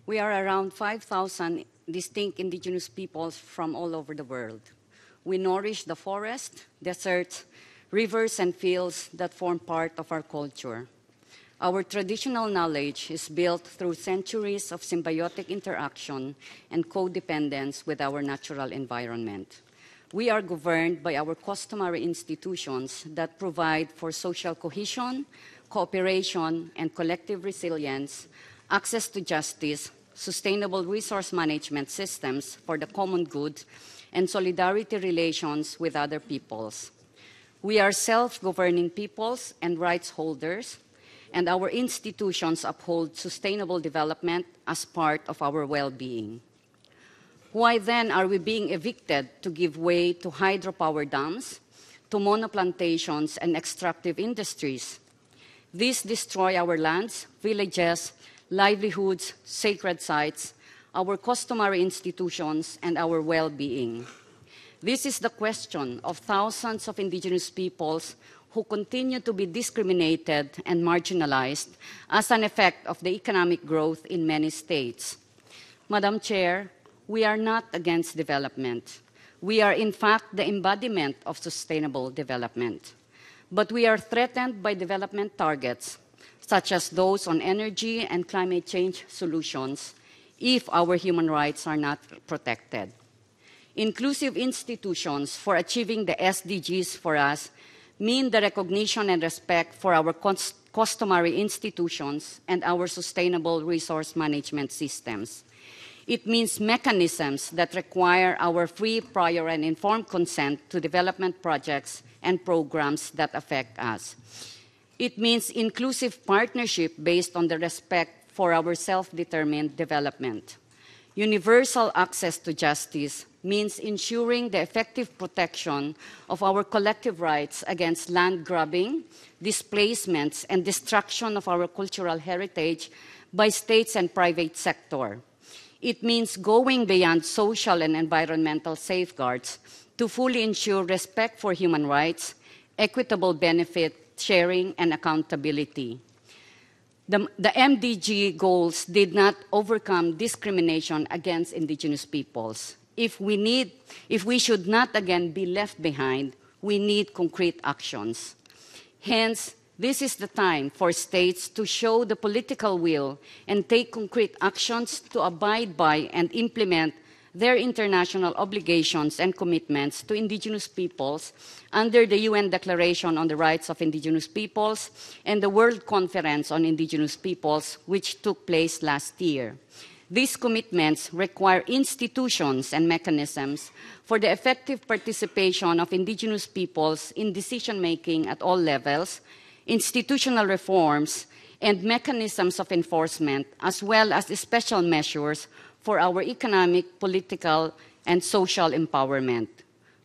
We are around 5,000 distinct indigenous peoples from all over the world. We nourish the forest, deserts, rivers, and fields that form part of our culture. Our traditional knowledge is built through centuries of symbiotic interaction and codependence with our natural environment. We are governed by our customary institutions that provide for social cohesion, cooperation, and collective resilience, access to justice, sustainable resource management systems for the common good, and solidarity relations with other peoples. We are self-governing peoples and rights holders, and our institutions uphold sustainable development as part of our well-being. Why then are we being evicted to give way to hydropower dams, to monoplantations and extractive industries? These destroy our lands, villages, livelihoods, sacred sites, our customary institutions, and our well-being. This is the question of thousands of indigenous peoples who continue to be discriminated and marginalized as an effect of the economic growth in many states. Madam Chair, we are not against development. We are, in fact, the embodiment of sustainable development. But we are threatened by development targets, such as those on energy and climate change solutions, if our human rights are not protected. Inclusive institutions for achieving the SDGs for us mean the recognition and respect for our customary institutions and our sustainable resource management systems. It means mechanisms that require our free, prior, and informed consent to development projects and programs that affect us. It means inclusive partnership based on the respect for our self-determined development. Universal access to justice means ensuring the effective protection of our collective rights against land grabbing, displacements, and destruction of our cultural heritage by states and private sector. It means going beyond social and environmental safeguards to fully ensure respect for human rights, equitable benefit sharing, and accountability. The MDG goals did not overcome discrimination against indigenous peoples. If we should not again be left behind, we need concrete actions. Hence, this is the time for states to show the political will and take concrete actions to abide by and implement their international obligations and commitments to indigenous peoples under the UN Declaration on the Rights of Indigenous Peoples and the World Conference on Indigenous Peoples, which took place last year. These commitments require institutions and mechanisms for the effective participation of indigenous peoples in decision-making at all levels, institutional reforms, and mechanisms of enforcement, as well as special measures for our economic, political, and social empowerment.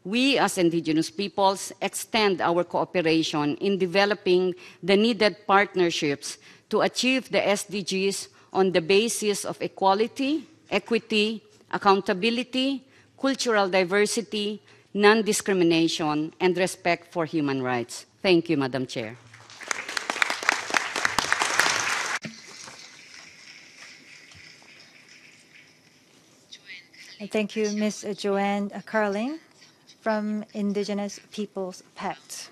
We, as indigenous peoples, extend our cooperation in developing the needed partnerships to achieve the SDGs on the basis of equality, equity, accountability, cultural diversity, non-discrimination, and respect for human rights. Thank you, Madam Chair. Thank you, Ms. Joan Carling from Indigenous Peoples Pact.